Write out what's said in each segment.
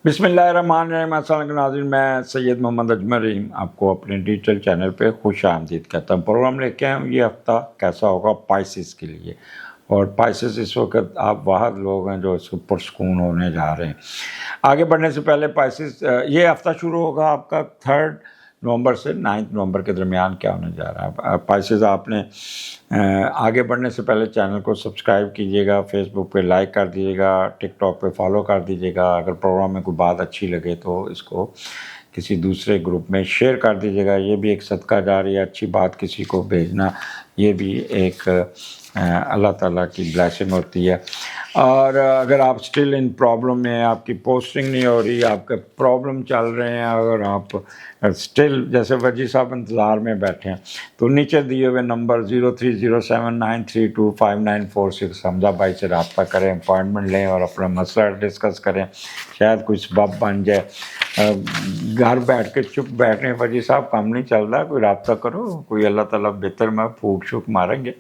बिस्मिल्लाहिर्रहमानिर्रहीम। अस्सलाम वालेकुम नाज़रीन, मैं सैयद मोहम्मद अजमल रहीम आपको अपने डिजिटल चैनल पे खुश आमदीद कहता हूँ। प्रोग्राम लेके आए हूँ ये हफ़्ता कैसा होगा पाइसेस के लिए। और पाइसेस इस वक्त आप वाहद लोग हैं जो इसको पुरस्कून होने जा रहे हैं। आगे बढ़ने से पहले पाइसेस ये हफ़्ता शुरू होगा आपका 3 नवंबर से 9 नवंबर के दरमियान क्या होने जा रहा है। पाइसेस आपने आगे बढ़ने से पहले चैनल को सब्सक्राइब कीजिएगा, फेसबुक पे लाइक कर दीजिएगा, टिकटॉक पे फॉलो कर दीजिएगा। अगर प्रोग्राम में कोई बात अच्छी लगे तो इसको किसी दूसरे ग्रुप में शेयर कर दीजिएगा। ये भी एक सदका जारी है, अच्छी बात किसी को भेजना ये भी एक अल्लाह ताला की ब्लेसिंग होती है। और अगर आप स्टिल इन प्रॉब्लम में, आपकी पोस्टिंग नहीं हो रही, आपके प्रॉब्लम चल रहे हैं, अगर आप स्टिल जैसे वजी साहब इंतज़ार में बैठे हैं तो नीचे दिए हुए नंबर 030793259446 हमजा भाई से रब्ता करें, अपॉइंटमेंट लें और अपना मसला डिस्कस करें। शायद कोई सबब बन जाए। घर बैठ के चुप बैठे वजी साहब काम नहीं चल रहा, कोई रब्ता करो, कोई अल्लाह ताला बेहतर में फूक शुक मारेंगे।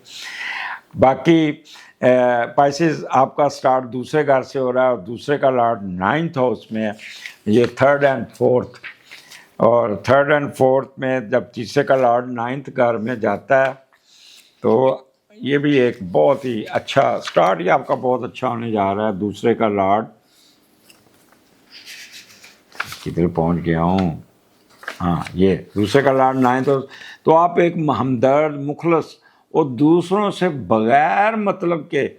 बाकी पाइसेस आपका स्टार्ट दूसरे घर से हो रहा है और दूसरे का लॉर्ड 9th हाउस में है। ये 3rd and 4th, और 3rd and 4th में जब तीसरे का लॉर्ड 9th घर में जाता है तो ये भी एक बहुत ही अच्छा स्टार्ट ही आपका बहुत अच्छा होने जा रहा है। दूसरे का लॉर्ड किधर पहुंच गया हूँ, हाँ ये दूसरे का लॉर्ड 9th हाउस। तो आप एक हमदर्द मुखलस और दूसरों से बग़ैर मतलब के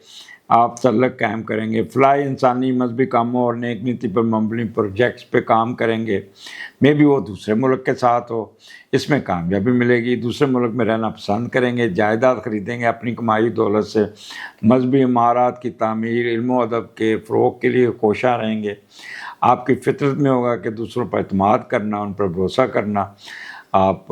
आप तल्लक कायम करेंगे। फ़लाही इंसानी मजहबी कामों और नेक नीति पर मबनी प्रोजेक्ट्स पे काम करेंगे। मे भी वो दूसरे मुल्क के साथ हो, इसमें कामयाबी मिलेगी। दूसरे मुल्क में रहना पसंद करेंगे, जायदाद ख़रीदेंगे, अपनी कमाई दौलत से मजहबी इमारत की तामीर, इल्म अदब के फ़रोग़ के लिए कोशा रहेंगे। आपकी फितरत में होगा कि दूसरों पर एतमाद करना, उन पर भरोसा करना आप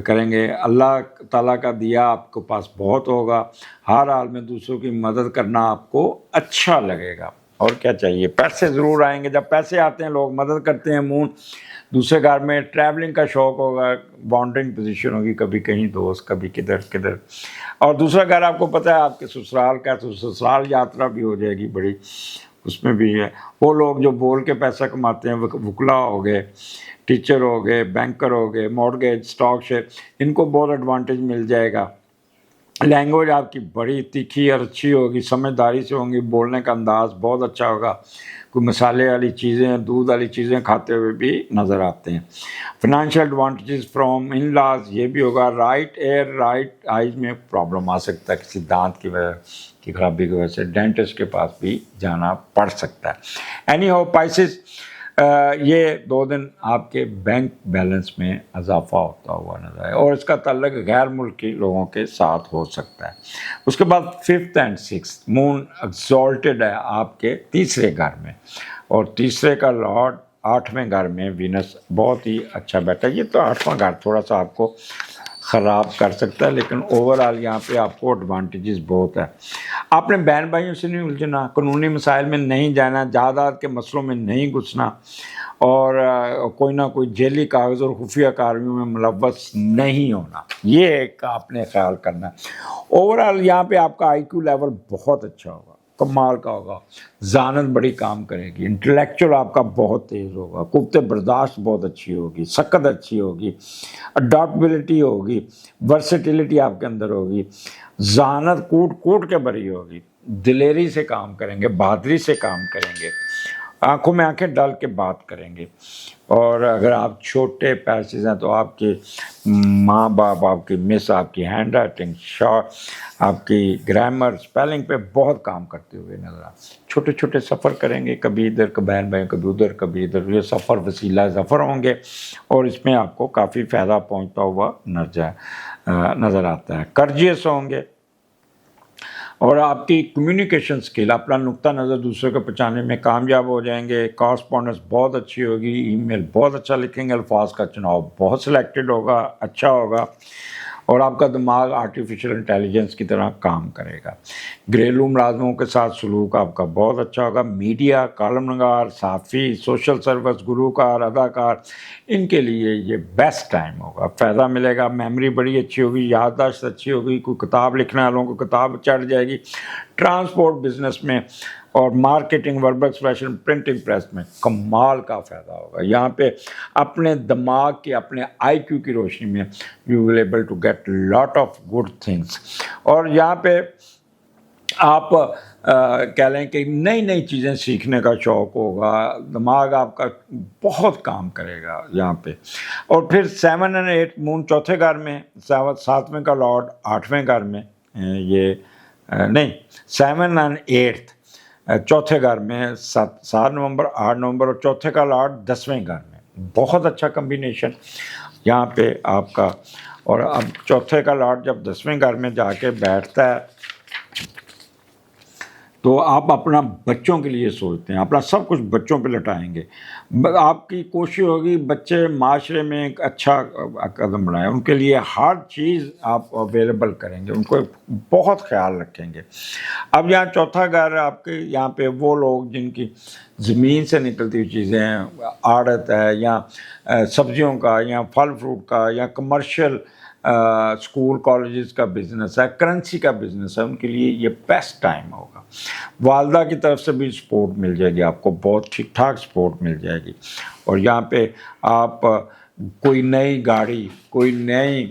करेंगे। अल्लाह ताला का दिया आपके पास बहुत होगा। हर हाल में दूसरों की मदद करना आपको अच्छा लगेगा। और क्या चाहिए, पैसे ज़रूर आएंगे। जब पैसे आते हैं लोग मदद करते हैं। मून दूसरे घर में ट्रैवलिंग का शौक़ होगा, बाउंड्रिंग पोजीशन होगी, कभी कहीं दोस्त, कभी किधर किधर। और दूसरा घर आपको पता है आपके ससुराल का, तो ससुराल यात्रा भी हो जाएगी बड़ी, उसमें भी है। वो लोग जो बोल के पैसा कमाते हैं, वकला हो गए, टीचर हो गए, बैंकर हो गए, मॉर्गेज, स्टॉक शेयर, इनको बहुत एडवांटेज मिल जाएगा। लैंग्वेज आपकी बड़ी तीखी और अच्छी होगी, समझदारी से होंगी, बोलने का अंदाज़ बहुत अच्छा होगा। कोई मसाले वाली चीज़ें, दूध वाली चीज़ें खाते हुए भी नज़र आते हैं। Financial advantages from in laws ये भी होगा। राइट एयर, राइट आइज में प्रॉब्लम आ सकता है, किसी दांत की वजह की खराबी की वजह से डेंटिस्ट के पास भी जाना पड़ सकता है। एनी हाउ पाइसेस, ये 2 दिन आपके बैंक बैलेंस में इजाफा होता हुआ नजर आए और इसका ताल्लुक गैर मुल्की लोगों के साथ हो सकता है। उसके बाद 5th and 6th moon exalted है आपके तीसरे घर में, और तीसरे का लॉर्ड 8वें घर में वीनस बहुत ही अच्छा बैठा है। ये तो 8वां घर थोड़ा सा आपको ख़राब कर सकता है, लेकिन ओवरऑल यहाँ पे आपको एडवांटेजेस बहुत है। आपने बहन भाइयों से नहीं उलझना, कानूनी मसाइल में नहीं जाना, जायदाद के मसलों में नहीं घुसना, और कोई ना कोई जेली कागज़ और खुफिया कार्रवाइयों में मुलव्वस नहीं होना, ये एक आपने ख्याल करना है। ओवरऑल यहाँ पे आपका IQ लेवल बहुत अच्छा होगा, कमाल का होगा। ज़ानत बड़ी काम करेगी, इंटेलेक्चुअल आपका बहुत तेज़ होगा, कुव्वत बर्दाश्त बहुत अच्छी होगी, सकत अच्छी होगी, अडॉप्टबिलिटी होगी, वर्सेटिलिटी आपके अंदर होगी, ज़ानत कूट कूट के भरी होगी, दिलेरी से काम करेंगे, बहादुरी से काम करेंगे, आंखों में आंखें डाल के बात करेंगे। और अगर आप छोटे पैसेज हैं तो आपके माँ बाप, आपकी मिस, आपकी हैंड राइटिंग, शॉर्ट, आपकी ग्रामर, स्पेलिंग पे बहुत काम करते हुए नजर आ। छोटे छोटे सफ़र करेंगे, कभी इधर, कभी बहन भाई, कभी उधर, कभी इधर। ये सफ़र वसीला सफ़र होंगे और इसमें आपको काफ़ी फ़ायदा पहुँचता हुआ नज़र आता है। कर्जियस होंगे और आपकी कम्युनिकेशन स्किल, अपना नुक्ता नज़र दूसरे को पहुँचाने में कामयाब हो जाएंगे। कॉरस्पॉन्डेंस बहुत अच्छी होगी, ईमेल बहुत अच्छा लिखेंगे, अल्फाज का चुनाव बहुत सिलेक्टेड होगा, अच्छा होगा, और आपका दिमाग आर्टिफिशियल इंटेलिजेंस की तरह काम करेगा। घरेलू मुलाजमों के साथ सलूक आपका बहुत अच्छा होगा। मीडिया, कॉलम नगार, सहाफ़ी, सोशल सर्विस, गुलूकार, अदाकार, इनके लिए ये बेस्ट टाइम होगा, फ़ायदा मिलेगा। मेमोरी बड़ी अच्छी होगी, याददाश्त अच्छी होगी, कोई किताब लिखने वालों को किताब चढ़ जाएगी। ट्रांसपोर्ट बिजनेस में اور marketing, verbal expression, printing press میں کمال کا فائدہ ہوگا. یہاں پہ اپنے دماغ کی، اپنے آئی کیو کی روشنی میں you will able to get lot of good things. اور یہاں پہ آپ کہہ لیں کہ نئی نئی چیزیں سیکھنے کا شوق ہوگا، دماغ آپ کا بہت کام کرے گا یہاں پہ. اور پھر 7 اور 8 مون چوتھے گھر میں، 7ویں کا لارڈ 8ویں گھر میں، یہ نہیں 7 اور 8 چوتھے گھر میں، 7 نومبر 8 نومبر، اور چوتھے کا لارڈ 10ویں گھر میں. بہت اچھا کمبینیشن یہاں پہ آپ کا. اور اب چوتھے کا لارڈ جب 10ویں گھر میں جا کے بیٹھتا ہے تو آپ اپنا بچوں کے لیے سوچتے ہیں، اپنا سب کچھ بچوں پہ لٹائیں گے. آپ کی کوشش ہوگی بچے معاشرے میں ایک اچھا قدم بڑھائیں، ان کے لیے ہر چیز آپ اویلیبل کریں گے، ان کو بہت خیال رکھیں گے. اب یہاں چوتھا گھر آپ کے، یہاں پہ وہ لوگ جن کی زمین سے نکلتی ہوئی چیزیں ہیں، آڑت ہے یا سبزیوں کا یا پھل فروٹ کا یا کمرشل اسکول کالجز کا بزنس ہے، کرنسی کا بزنس ہے، ان کے لیے یہ بیسٹ ٹائم ہوگا. والدہ کی طرف سے بھی سپورٹ مل جائے گی آپ کو، بہت ٹھیک ٹھاک سپورٹ مل جائے گی. اور یہاں پہ آپ کوئی نئی گاڑی، کوئی نئی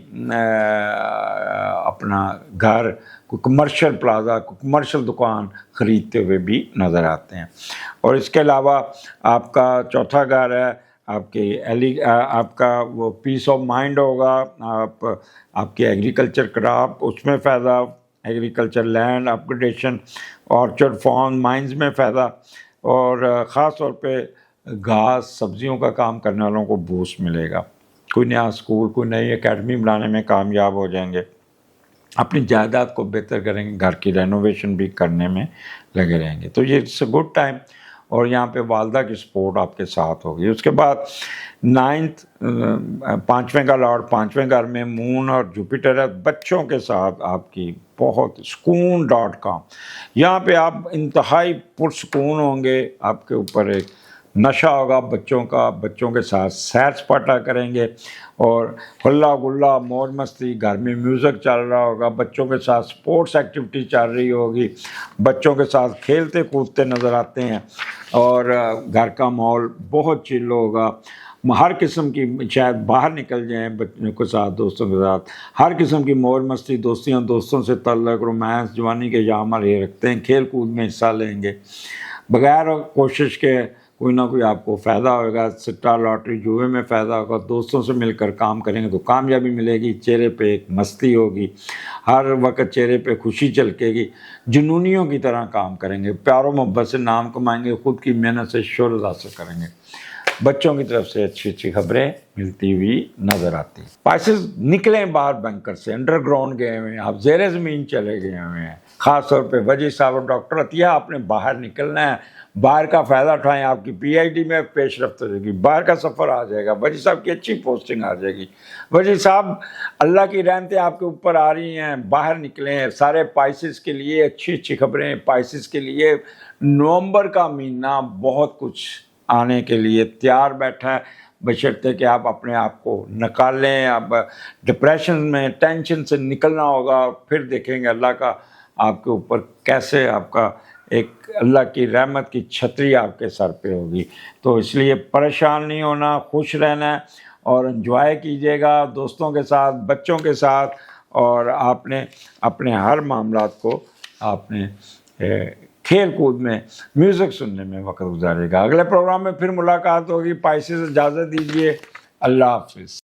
اپنا گھر، کوئی کمرشل پلازا، کوئی کمرشل دکان خریدتے ہوئے بھی نظر آتے ہیں. اور اس کے علاوہ آپ کا چوتھا گھر ہے آپ کا وہ پیس آف مائنڈ ہوگا. آپ کے ایگریکلچر کراپ، اس میں فائدہ، agriculture land upgradation, orchard farm mines میں فائدہ. اور خاص طور پہ گھاس سبزیوں کا کام کرنے والوں کو بوسٹ ملے گا. کوئی نیا اسکول، کوئی نئی اکیڈمی بنانے میں کامیاب ہو جائیں گے، اپنی جائیداد کو بہتر کریں گے، گھر کی رینوویشن بھی کرنے میں لگے رہیں گے. تو یہ اٹس اے گڈ ٹائم. اور یہاں پہ والدہ کی سپورٹ آپ کے ساتھ ہوگی. اس کے بعد 9th 5ویں کا لارڈ 5ویں گھر میں مون اور جوپیٹر ہے. بچوں کے ساتھ آپ کی بہت سکون.com، یہاں پہ آپ انتہائی پرسکون ہوں گے. آپ کے اوپر ایک نشہ ہوگا بچوں کا، بچوں کے ساتھ سیر سپاٹا کریں گے اور ہلا گلا موج مستی، گھر میں میوزک چل رہا ہوگا، بچوں کے ساتھ سپورٹس ایکٹیویٹی چل رہی ہوگی، بچوں کے ساتھ کھیلتے کودتے نظر آتے ہیں. اور گھر کا ماحول بہت چل ہوگا. ہر قسم کی، شاید باہر نکل جائیں بچوں کے ساتھ، دوستوں کے ساتھ، ہر قسم کی موج مستی، دوستیاں، دوستوں سے تعلق، رومانس، جوانی کے یامر یہ رکھتے ہیں، کھیل کود میں حصہ لیں گے. بغیر کوشش کے کوئی نہ کوئی آپ کو فائدہ ہوگا. سٹا لاٹری جوئے میں فائدہ ہوگا. دوستوں سے مل کر کام کریں گے تو کامیابی ملے گی. چہرے پہ ایک مستی ہوگی، ہر وقت چہرے پہ خوشی چلکے گی. جنونیوں کی طرح کام کریں گے، پیار و محبت سے نام کمائیں گے، خود کی محنت سے شہرت حاصل کریں گے. بچوں کی طرف سے اچھی اچھی خبریں ملتی ہوئی نظر آتی ہیں. پائسز نکلیں باہر بنکر سے، انڈر گراؤنڈ گئے ہوئے ہیں، آپ زیر زمین چلے گئے ہوئے ہیں. خاص طور پہ وجی صاحب اور ڈاکٹر عطیہ، آپ نے باہر نکلنا ہے، باہر کا فائدہ اٹھائیں. آپ کی پی آئی ڈی میں پیش رفت ہو جائے گی، باہر کا سفر آ جائے گا، وجی صاحب کی اچھی پوسٹنگ آ جائے گی. وجی صاحب اللہ کی رحمتیں آپ کے اوپر آ رہی ہیں، باہر نکلیں. سارے پائسز کے لیے اچھی اچھی خبریں. پائسز کے لیے نومبر کا مہینہ بہت کچھ آنے کے لیے تیار بیٹھا ہے، بشرطے کہ آپ اپنے آپ کو نکالیں. اب ڈپریشن میں، ٹینشن سے نکلنا ہوگا، پھر دیکھیں گے اللہ کا آپ کے اوپر کیسے، آپ کا ایک اللہ کی رحمت کی چھتری آپ کے سر پہ ہوگی. تو اس لیے پریشان نہیں ہونا، خوش رہنا ہے اور انجوائے کیجیے گا دوستوں کے ساتھ، بچوں کے ساتھ. اور آپ نے اپنے ہر معاملات کو آپ نے کھیل کود میں، میوزک سننے میں وقت گزارے گا. اگلے پروگرام میں پھر ملاقات ہوگی. پائسز اجازت دیجیے، اللہ حافظ.